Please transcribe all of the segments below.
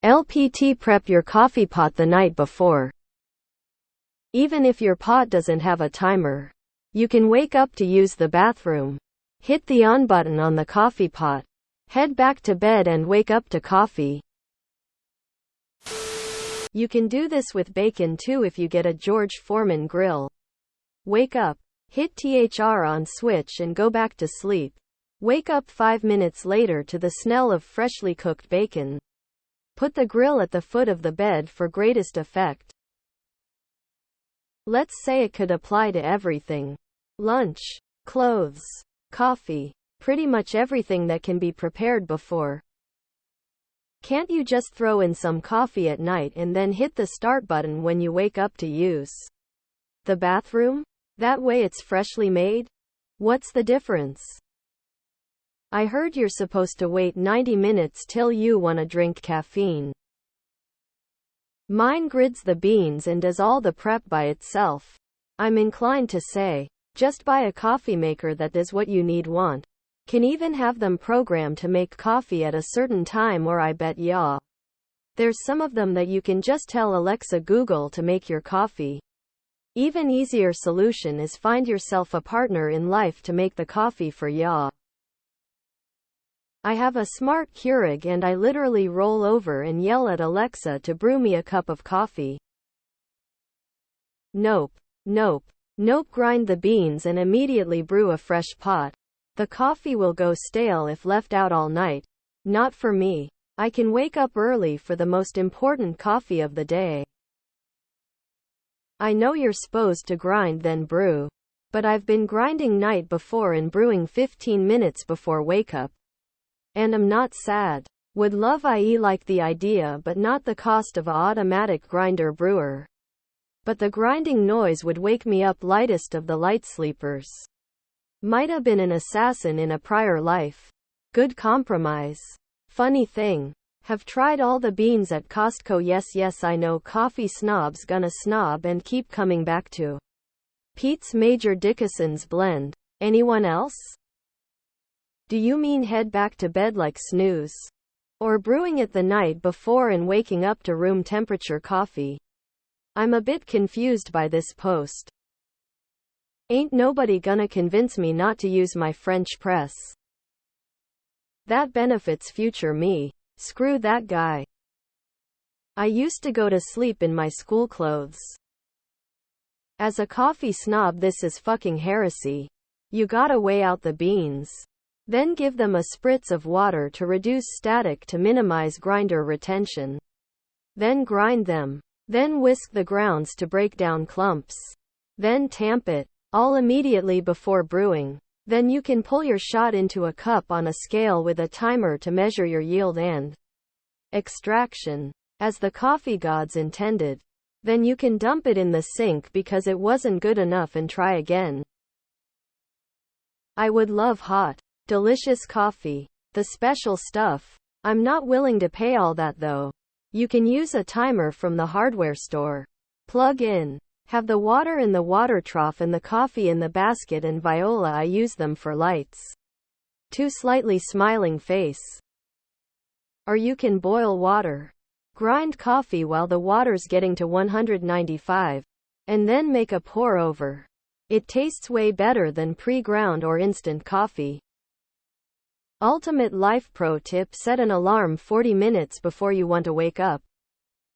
LPT. Prep your coffee pot the night before. Even if your pot doesn't have a timer, you can wake up to use the bathroom. Hit the on button on the coffee pot. Head back to bed and wake up to coffee. You can do this with bacon too if you get a George Foreman grill. Wake up. Hit THR on switch and go back to sleep. Wake up 5 minutes later to the smell of freshly cooked bacon. Put the grill at the foot of the bed for greatest effect. Let's say it could apply to everything. Lunch, clothes, coffee, pretty much everything that can be prepared before. Can't you just throw in some coffee at night and then hit the start button when you wake up to use the bathroom? That way it's freshly made? What's the difference? I heard you're supposed to wait 90 minutes till you wanna drink caffeine. Mine grids the beans and does all the prep by itself. I'm inclined to say, just buy a coffee maker that does what you need want. Can even have them programmed to make coffee at a certain time, or I bet ya. There's some of them that you can just tell Alexa Google to make your coffee. Even easier solution is find yourself a partner in life to make the coffee for ya. I have a smart Keurig and I literally roll over and yell at Alexa to brew me a cup of coffee. Nope. Grind the beans and immediately brew a fresh pot. The coffee will go stale if left out all night. Not for me. I can wake up early for the most important coffee of the day. I know you're supposed to grind then brew. But I've been grinding night before and brewing 15 minutes before wake up. And I'm not sad. Would love like the idea but not the cost of a automatic grinder brewer. But the grinding noise would wake me up lightest of the light sleepers. Might have been an assassin in a prior life. Good compromise. Funny thing. Have tried all the beans at Costco. Yes I know coffee snobs gonna snob and keep coming back to Pete's Major Dickinson's blend. Anyone else? Do you mean head back to bed like snooze? Or brewing it the night before and waking up to room temperature coffee? I'm a bit confused by this post. Ain't nobody gonna convince me not to use my French press. That benefits future me. Screw that guy. I used to go to sleep in my school clothes. As a coffee snob, this is fucking heresy. You gotta weigh out the beans. Then give them a spritz of water to reduce static to minimize grinder retention. Then grind them. Then whisk the grounds to break down clumps. Then tamp it, all immediately before brewing. Then you can pull your shot into a cup on a scale with a timer to measure your yield and extraction, as the coffee gods intended. Then you can dump it in the sink because it wasn't good enough and try again. I would love hot, delicious coffee. The special stuff. I'm not willing to pay all that though. You can use a timer from the hardware store. Plug in. Have the water in the water trough and the coffee in the basket, and Viola, I use them for lights. 2 slightly smiling face. Or you can boil water. Grind coffee while the water's getting to 195. And then make a pour over. It tastes way better than pre-ground or instant coffee. Ultimate life pro tip: set an alarm 40 minutes before you want to wake up.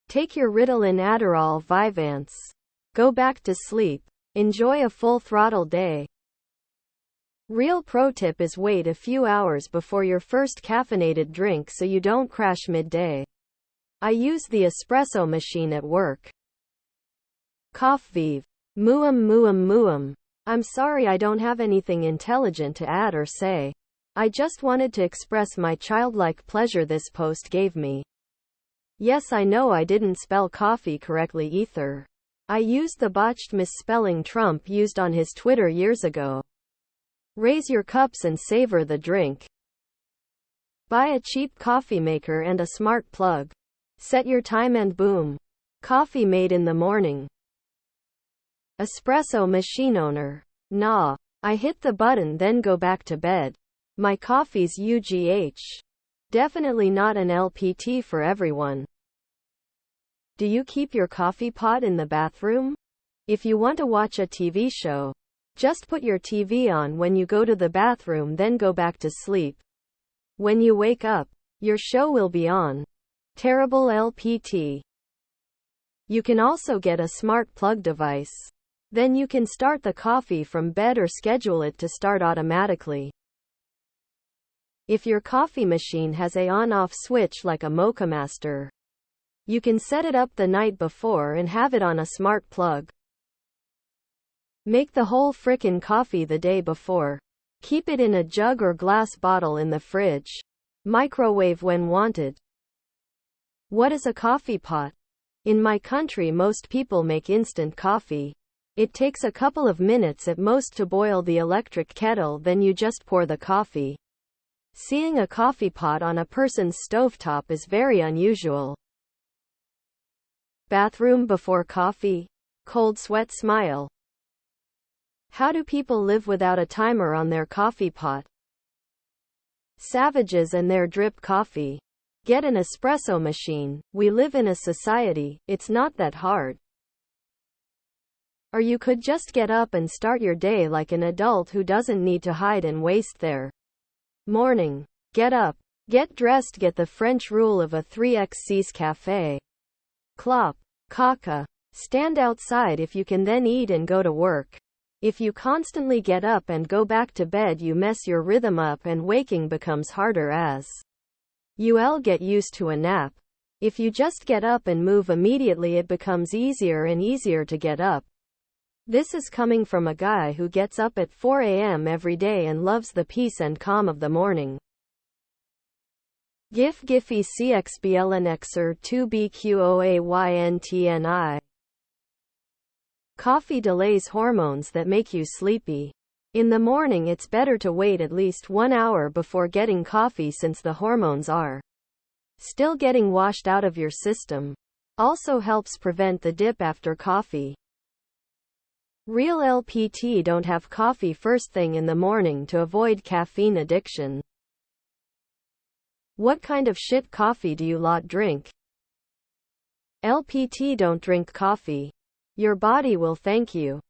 Take your Ritalin, Adderall, Vyvanse. Go back to sleep. Enjoy a full throttle day. Real pro tip is wait a few hours before your first caffeinated drink so you don't crash midday. I use the espresso machine at work. Cough vive. Muum. I'm sorry I don't have anything intelligent to add or say. I just wanted to express my childlike pleasure this post gave me. Yes, I know I didn't spell coffee correctly either. I used the botched misspelling Trump used on his Twitter years ago. Raise your cups and savor the drink. Buy a cheap coffee maker and a smart plug. Set your time and boom. Coffee made in the morning. Espresso machine owner. Nah. I hit the button then go back to bed. My coffee's UGH. Definitely not an LPT for everyone. Do you keep your coffee pot in the bathroom? If you want to watch a TV show, just put your TV on when you go to the bathroom, then go back to sleep. When you wake up, your show will be on. Terrible LPT. You can also get a smart plug device. Then you can start the coffee from bed or schedule it to start automatically. If your coffee machine has a on-off switch like a Mocha Master, you can set it up the night before and have it on a smart plug. Make the whole frickin' coffee the day before. Keep it in a jug or glass bottle in the fridge. Microwave when wanted. What is a coffee pot? In my country, most people make instant coffee. It takes a couple of minutes at most to boil the electric kettle, then you just pour the coffee. Seeing a coffee pot on a person's stovetop is very unusual. Bathroom before coffee? Cold sweat smile. How do people live without a timer on their coffee pot? Savages and their drip coffee. Get an espresso machine. We live in a society, it's not that hard. Or you could just get up and start your day like an adult who doesn't need to hide and waste their morning. Get up, get dressed, get the French rule of a 3x's cafe. Clop, caca. Stand outside if you can, then eat and go to work. If you constantly get up and go back to bed, you mess your rhythm up and waking becomes harder as you'll get used to a nap. If you just get up and move immediately, it becomes easier and easier to get up. This is coming from a guy who gets up at 4 a.m. every day and loves the peace and calm of the morning. GIF Giphy CXBLNXer 2BQOAYNTNI. Coffee delays hormones that make you sleepy. In the morning, it's better to wait at least 1 hour before getting coffee, since the hormones are still getting washed out of your system. Also helps prevent the dip after coffee. Real LPT don't have coffee first thing in the morning to avoid caffeine addiction. What kind of shit coffee do you lot drink? LPT don't drink coffee. Your body will thank you.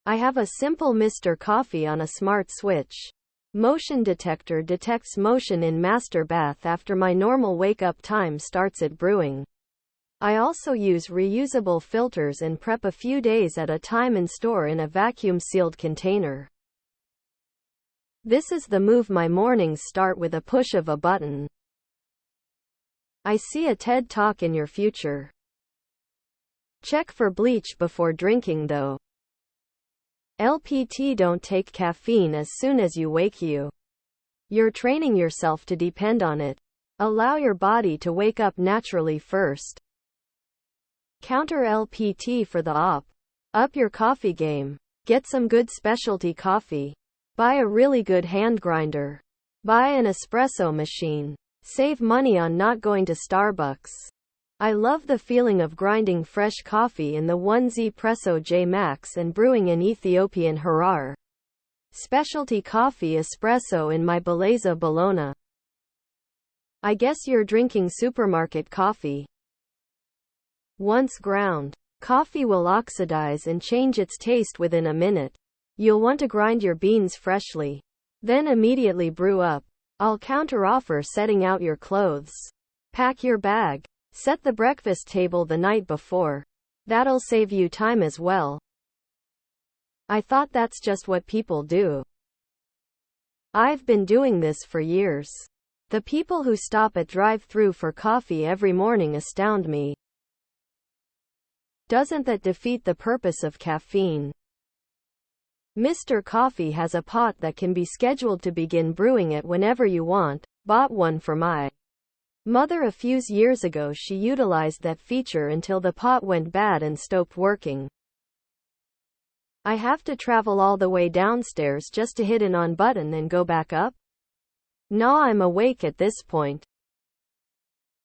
I have a simple Mr. Coffee on a smart switch. Motion detector detects motion in master bath after my normal wake-up time starts at brewing. I also use reusable filters and prep a few days at a time and store in a vacuum-sealed container. This is the move. My mornings start with a push of a button. I see a TED Talk in your future. Check for bleach before drinking though. LPT don't take caffeine as soon as you wake you. You're training yourself to depend on it. Allow your body to wake up naturally first. Counter LPT for the op. Up your coffee game. Get some good specialty coffee. Buy a really good hand grinder. Buy an espresso machine. Save money on not going to Starbucks. I love the feeling of grinding fresh coffee in the 1Z J Max and brewing an Ethiopian Harar specialty coffee espresso in my Bellezza Bologna. I guess you're drinking supermarket coffee. Once ground, coffee will oxidize and change its taste within a minute. You'll want to grind your beans freshly. Then immediately brew up. I'll counter-offer setting out your clothes. Pack your bag. Set the breakfast table the night before. That'll save you time as well. I thought that's just what people do. I've been doing this for years. The people who stop at drive-thru for coffee every morning astound me. Doesn't that defeat the purpose of caffeine? Mr. Coffee has a pot that can be scheduled to begin brewing it whenever you want. Bought one for my mother a few years ago. She utilized that feature until the pot went bad and stopped working. I have to travel all the way downstairs just to hit an on button and go back up? Nah, I'm awake at this point.